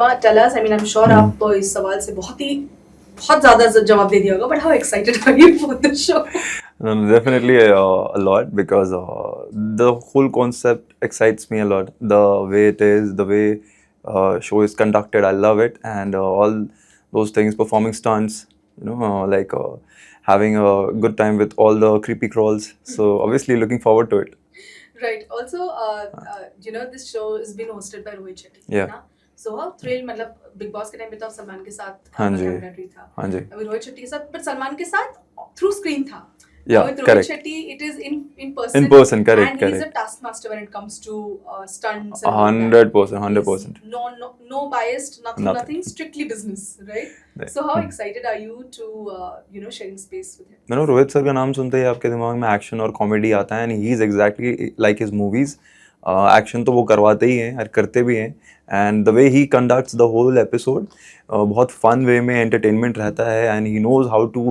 Sharma, tell us. I mean, I'm sure आप इस सवाल से बहुत ज़्यादा जवाब दे दिया होगा. But how excited are you for the show? Definitely a lot because the whole concept excites me a lot. The way it is, the way show is conducted, I love it, and all those things, performing stunts, like having a good time with all the creepy crawls. So obviously looking forward to it. Right. Also, this show is being hosted by Rohit Shetty. Yeah. ना? So how thrill मतलब Big Boss के time पे तो सलमान के साथ हाँ जी. Contemporary था. हाँ जी. अभी रोहित शेट्टी के साथ, but सलमान के साथ through screen था. Yeah, with Rohit correct. Shetty, it is in person. In person, correct, And correct. he's a taskmaster when it comes to stunts. And all that. 100%, 100%. No biased, nothing, Nothing. strictly business, right? Right. So how excited are you to sharing space with him? मैंने Rohit sir का नाम सुनते ही आपके दिमाग में action और comedy आता है, and he is exactly like his movies. Action तो वो करवाते ही हैं और करते भी हैं, and the way he conducts the whole episode बहुत फन वे में एंटरटेनमेंट रहता है, and he knows how to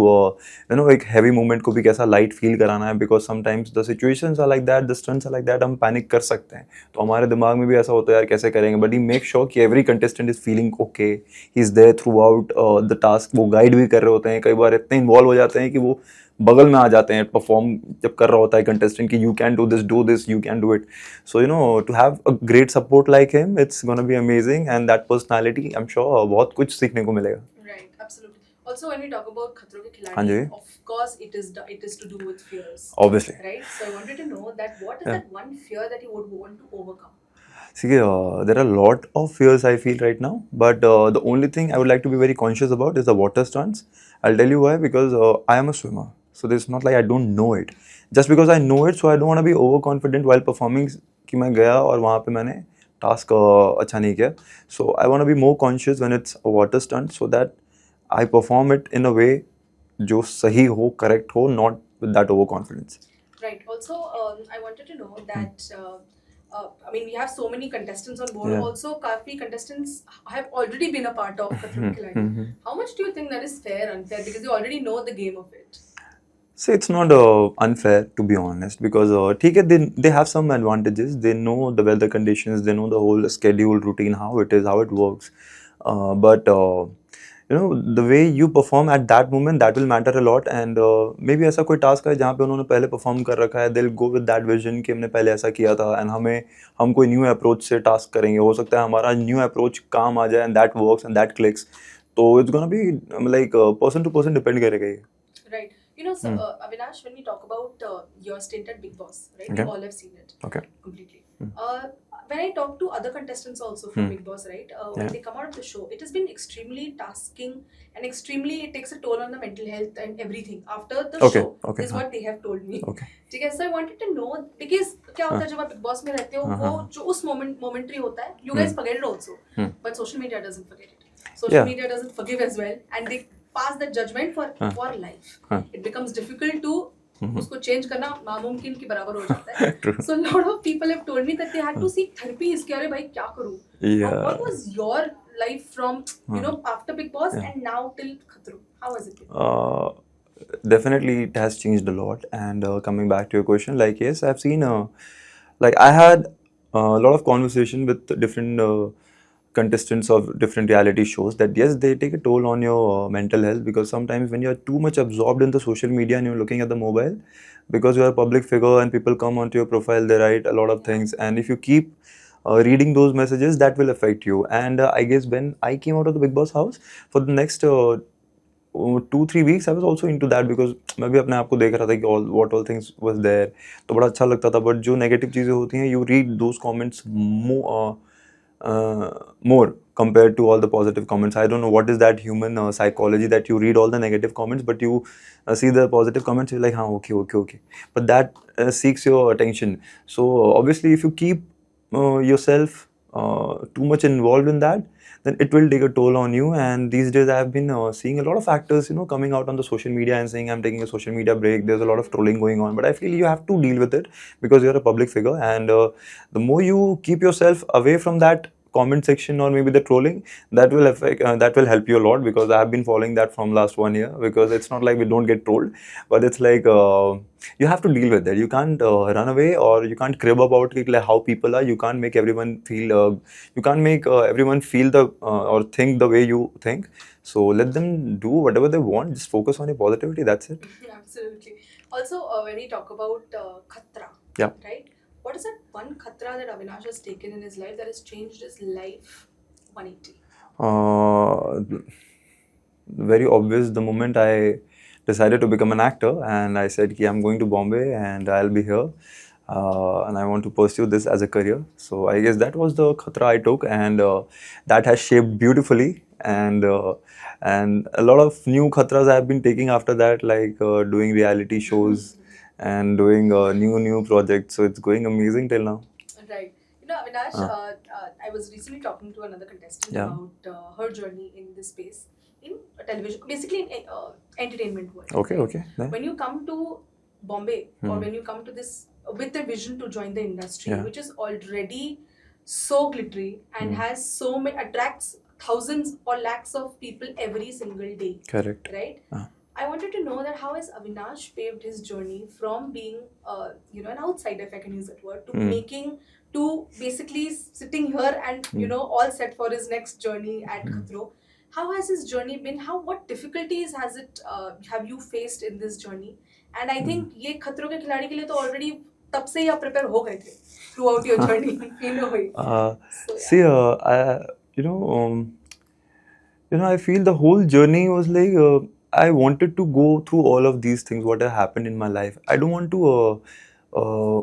एक हैवी मोमेंट को भी कैसा लाइट फील कराना है, because sometimes the situations are like that, the stunts are like that, हम पैनिक कर सकते हैं, तो हमारे दिमाग में भी ऐसा होता है यार कैसे करेंगे, बट ही मेक श्योर कि every contestant is feeling okay, he is there throughout the task. वो गाइड भी कर रहे होते हैं, कई बार इतने इन्वॉल्व हो जाते हैं कि वो बगल में आ जाते हैं परफॉर्म जब कर रहा होता है कंटेस्टेंट कि you can do this, you can do it. So to have a great support like him, it's gonna be amazing, and that personality I am sure बहुत कुछ सीखने को मिलेगा. Right, absolutely. Also, when we talk about खतरों के हाँ जी. खिलाड़ी, of course, it is to do with fears. Obviously. Right. So I wanted to know that what is Yeah. that one fear that you would want to overcome? See, there are a lot of fears I feel right now, but the only thing I would like to be very conscious about is the water stunts. I'll tell you why, because I am a swimmer. So it's not like I don't know it. Just because I know it, so I don't want to be overconfident while performing कि मैं गया और वहाँ पे मैंने task अच्छा नहीं किया. So I want to be more conscious when it's a water stunt, so that I perform it in a way जो सही हो, correct हो, not with that overconfidence. Right. Also, I wanted to know that. I mean, we have so many contestants on board. Yeah. Also, काफी contestants have already been a part of खतरों के खिलाड़ी. How much do you think that is fair, unfair? Because they already know the game of it. See, it's not unfair, to be honest, because ठीक है, they have some advantages. They know the weather conditions, they know the whole schedule, routine, how it is, how it works. But the way you perform at that moment, that will matter a lot. And maybe ऐसा कोई task है जहाँ पे उन्होंने पहले perform कर रखा है, they'll go with that vision कि हमने पहले ऐसा किया था, and हम कोई new approach से task करेंगे. हो सकता है हमारा new approach काम आ जाए, and that works and that clicks. तो it's gonna be like person to person depend करेगा ये. Right. So Avinash, when we talk about your stint at Big Boss, right? Okay. We all have seen it. Okay. Completely. When I talk to other contestants also from Big Boss, right? When Yeah. they come out of the show, it has been extremely tasking and it takes a toll on the mental health and everything after the Okay, show. okay, Is what they have told me. Okay. ठीक है. So I wanted to know because क्या होता है जब आप Big Boss में रहते हो, वो जो उस momentary होता है, you guys forget it also, but social media doesn't forget it. Social Yeah. media doesn't forgive as well, and they pass that judgment for life. It becomes difficult to उसको change करना नामुमकिन के बराबर हो जाता है. True. So a lot of people have told me that they had to seek therapy. इसके अरे भाई क्या करूँ? Yeah. What was your life from after Big Boss and now till Khatro? How has it been? Definitely it has changed a lot, and coming back to your question, like yes, I've seen like I had a lot of conversation with different contestants of different reality shows that yes, they take a toll on your mental health, because sometimes when you're too much absorbed in the social media and you're looking at the mobile, because you're a public figure and people come onto your profile, they write a lot of things, and if you keep reading those messages, that will affect you. And I guess when I came out of the Big Boss house, for the next 2-3 weeks I was also into that, because मैं भी अपने आप को देख रहा था कि what all things was there, तो बड़ा अच्छा लगता था. बट जो नेगेटिव चीज़ें होती हैं, you read those comments more compared to all the positive comments. I don't know what is that human psychology that you read all the negative comments, but you see the positive comments, you're like, okay. But that seeks your attention. So obviously, if you keep yourself too much involved in that, then it will take a toll on you. And these days I have been seeing a lot of actors, coming out on the social media and saying, I'm taking a social media break. There's a lot of trolling going on, but I feel you have to deal with it because you're a public figure. And the more you keep yourself away from that comment section or maybe the trolling, that will affect, that will help you a lot, because I have been following that from last 1 year. Because it's not like we don't get trolled, but it's like you have to deal with that. You can't run away, or you can't crib about it, like how people are. You can't make everyone feel you can't make everyone feel the or think the way you think. So let them do whatever they want. Just focus on your positivity. That's it. Absolutely. Also, when we talk about khatra, Yeah. right? What is that one khatra that Avinash has taken in his life that has changed his life 180? Very obvious, the moment I decided to become an actor and I said, I'm going to Bombay and I'll be here. And I want to pursue this as a career. So I guess that was the khatra I took, and that has shaped beautifully. And a lot of new khatras I have been taking after that, like doing reality shows and doing new projects. So it's going amazing till now. Right. You know, Avinash, I was recently talking to another contestant Yeah. about her journey in this space, in television, basically in entertainment world. Okay, right? okay. Yeah. When you come to Bombay, or when you come to this with a vision to join the industry, Yeah. which is already so glittery and has so many, attracts thousands or lakhs of people every single day, Correct. right? Uh. I wanted to know that how has Avinash paved his journey from being, an outsider, if I can use that word, to making, to basically sitting here and all set for his next journey at Khatro. How has his journey been? What difficulties has it have you faced in this journey? And I think ये खतरों के खिलाड़ी के लिए तो already तब से ही आप prepare हो गए थे throughout your journey in a way. So, yeah. See, I feel the whole journey was like I wanted to go through all of these things what have happened in my life. I don't want to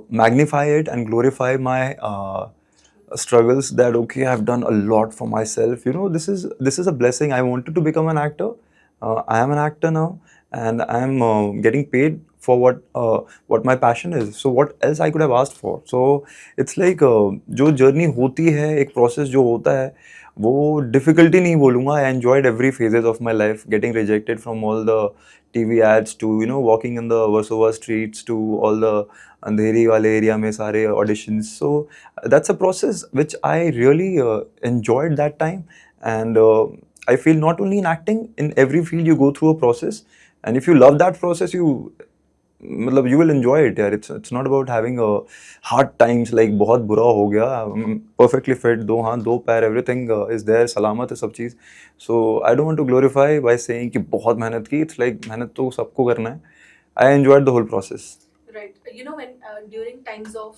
magnify it and glorify my struggles, that okay, I've done a lot for myself. This is a blessing. I wanted to become an actor. I am an actor now, and I am getting paid for what my passion is. So what else I could have asked for? So it's like जो journey होती है, एक process जो होता है, वो difficulty नहीं बोलूँगा. I enjoyed every phases of my life, getting rejected from all the TV ads to walking in the Versova streets to all the अंधेरी वाले area में सारे auditions. So that's a process which I really enjoyed that time. And I feel not only in acting, in every field you go through a process, and if you love that process, you will enjoy it. यार. It's not about having a hard times like बहुत बुरा हो गया. Perfectly fit, दो हाथ दो पैर, everything is there, सलामत है सब चीज़. So I don't want to glorify by saying कि बहुत मेहनत की. It's like मेहनत तो सबको करना है. I enjoyed the whole process. Right. When during times of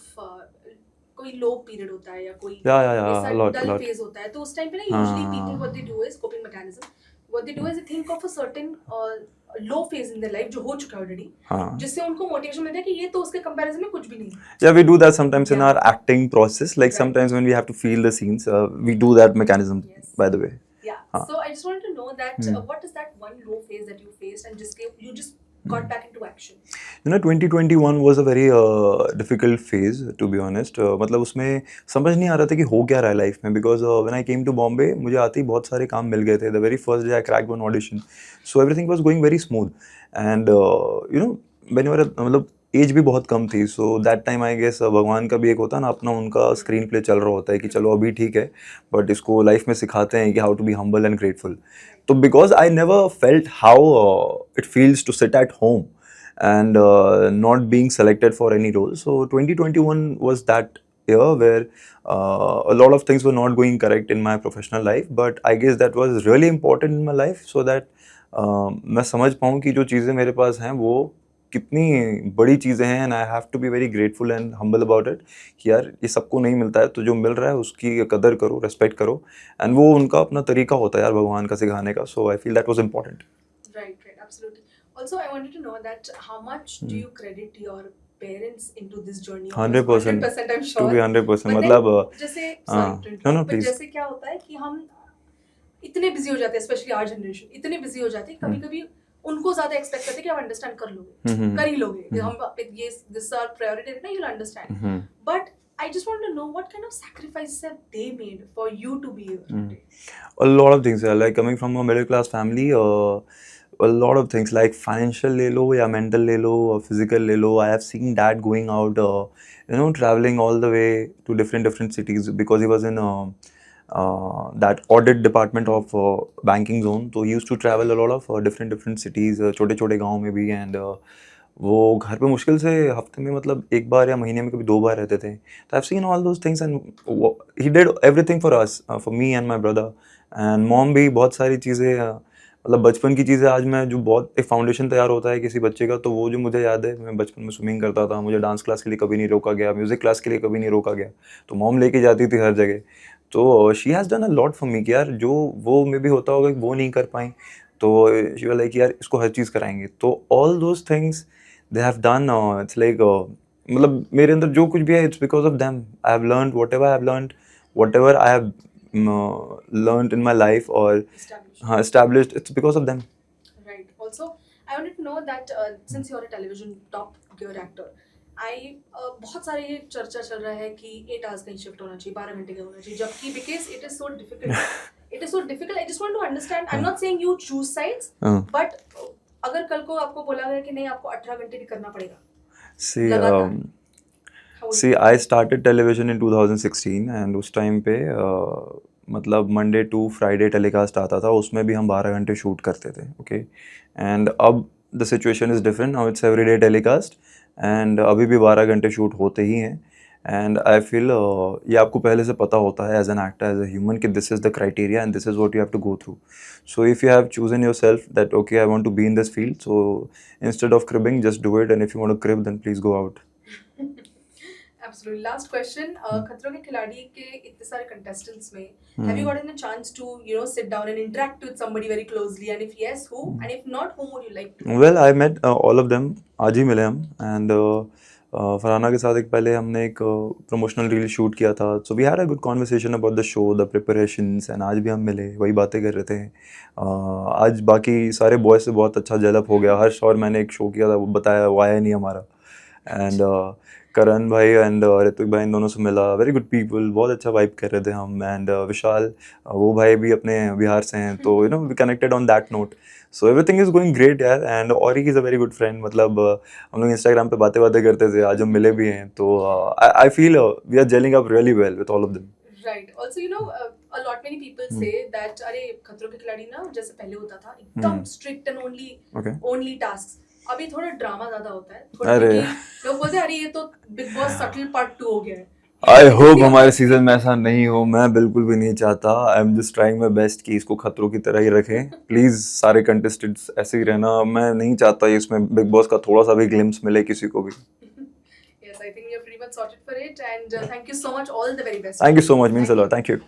कोई low period होता है या कोई Yeah, a lot. dull phase होता है, तो उस time पे ना usually people what they do is coping mechanism. What they do is they think of a certain low phase in their life जो हो चुका है already, जिससे उनको motivation मिलता है कि ये तो उसके comparison में कुछ भी नहीं. Yeah, we do that sometimes in our acting process. Like sometimes when we have to feel the scenes, we do that mechanism. Yes. By the way. Yeah. So I just wanted to know that what is that one low phase that you faced and you just got back into action? 2021 was a very difficult phase, to be honest. मतलब उसमें समझ नहीं आ रहा था कि हो क्या रहा है लाइफ में, because when I came to Bombay, मुझे आते ही बहुत सारे काम मिल गए थे. The very first day I cracked one audition, so everything was going very smooth. And whenever मतलब एज भी बहुत कम थी, so that time I guess भगवान का भी एक होता है ना, अपना उनका स्क्रीन प्ले चल रहा होता है कि चलो अभी ठीक है, बट इसको लाइफ में सिखाते हैं कि how to be humble and grateful. तो because I never felt how it feels to sit at home and not being selected for any role. So 2021 was that year where a lot of things were not going correct in my professional life, but I guess that was really important in my life so that मैं समझ पाऊँ कि जो चीज़ें मेरे पास हैं वो कितनी बड़ी चीज़ें हैं, and I have to be very grateful and humble about it कि यार ये सबको नहीं मिलता है, तो जो मिल रहा है उसकी कदर करो, रेस्पेक्ट करो, and वो उनका अपना तरीका होता है यार भगवान का सिखाने का. So I feel that was important. Right, absolutely. Also, I wanted to know that how much do you credit your parents into this journey? 100%. 100% I'm sure. To be 100%. मतलब जैसे no, please. जैसे क्या होता है कि हम इतने बिजी हो जाते हैं, स्पेशली आवर जनरेशन इतने बिजी हो जाते हैं, कभी-कभी उनको ज्यादा एक्सपेक्ट करते हैं कि आप अंडरस्टैंड कर लोगे, कर ही लोगे, हम ये दिस आर प्रायोरिटी ना, you will understand. But I just want to know what kind of sacrifices have they made for you to be here today? A lot of things. Like coming from a middle class family, a lot of things like financial ले लो या mental ले लो or physical ले लो. I have seen dad going out, traveling all the way to different cities because he was in that audit department of banking zone. तो he used to travel a lot of different cities, छोटे छोटे गाँव में भी, and वो घर पे मुश्किल से हफ्ते में मतलब एक बार या महीने में कभी 2 बार रहते थे. तो I've seen all those things and he did everything for us, for me and my brother. And mom भी बहुत सारी चीज़ें मतलब बचपन की चीज़ें आज मैं जो बहुत एक फाउंडेशन तैयार होता है किसी बच्चे का, तो वो जो मुझे याद है, मैं बचपन में स्विमिंग करता था, मुझे डांस क्लास के लिए कभी नहीं रोका गया, म्यूज़िक क्लास के लिए कभी नहीं रोका गया, तो मॉम लेके जाती थी हर जगह. तो she has done a lot for me कि यार जो वो मे भी होता होगा कि वो नहीं कर पाई, तो शी वाज लाइक यार इसको हर चीज़ कराएंगे. तो all those things they have done. It's like मतलब मेरे अंदर जो कुछ भी है, it's because of them. I have learned what ever I have learned in my life or established, it's because of them. Right. Also, I wanted to know that since you're a television top gear actor, बहुत सारे ये चर्चा चल रहा है कि 8 hours का ही shift होना चाहिए, 12 घंटे का होना चाहिए, जबकि because it is so difficult. I just want to understand. I'm not saying you choose sides, but अगर कल को आपको बोला गया कि नहीं आपको 18 घंटे भी करना पड़ेगा. See, I started television in 2016 and उस टाइम पे मतलब मंडे टू फ्राइडे टेलीकास्ट आता था, उसमें भी हम 12 घंटे शूट करते थे. ओके, एंड अब the situation is different. Now it's everyday telecast and अभी भी 12 घंटे शूट होते ही हैं. एंड आई फील ये आपको पहले से पता होता है as an actor, as a human, कि this is the criteria and this is what you have to go through. So if you have chosen yourself that okay I want to be in this field, so instead of cribbing, just do it, and if you want to crib, then please go out. Absolutely. Last question. खतरों के खिलाड़ी के इतने सारे contestants में, have you gotten a chance to sit down and interact with somebody very closely? And if yes, who? And if not, whom would you like to? Well, I met all of them. आज ही मिले हम. And Farhana के साथ एक पहले हमने एक promotional reel shoot किया था. So we had a good conversation about the show, the preparations, and आज भी हम मिले, वही बातें कर रहे थे. आज बाकी सारे बॉयज से बहुत अच्छा जेलअप हो गया. हर्ष और मैंने एक शो किया था, वो बताया वो आया नहीं हमारा. एंड करण भाई एंड ऋत्विक भाई, इन दोनों से मिला. वेरी गुड पीपल, बहुत अच्छा वाइब कर रहे थे हम. एंड विशाल, वो भाई भी अपने बिहार से हैं, तो we connected on that note. So everything is going great यार. And Orry is a very good friend. मतलब हम लोग इंस्टाग्राम पे बातें करते थे, आज हम मिले भी हैं. तो I feel we are gelling up really well with all of them. Right. Also, a lot many people say that अरे खतरों के खिलाड़ी ना जैसे पहले होता था एकदम strict and only tasks. अभी थोड़ा ड्रामा ज्यादा होता है. अरे लोग बोलते हैं अरे ये तो बिग बॉस सटल पार्ट 2 हो गया है. आई होप हमारे सीजन में ऐसा नहीं हो. मैं बिल्कुल भी नहीं चाहता. I am just trying my best कि इसको खतरों की तरह ही रखें. प्लीज़ सारे कंटेस्टेंट्स ऐसे ही रहना. मैं नहीं चाहता इसमें बिग बॉस का थोड़ा सा भी ग्लिम्स मिले किसी को भी. Yes, I think you're pretty much sorted for it, and thank you so much. All the very best. Thank you so much. Means a lot. Thank you.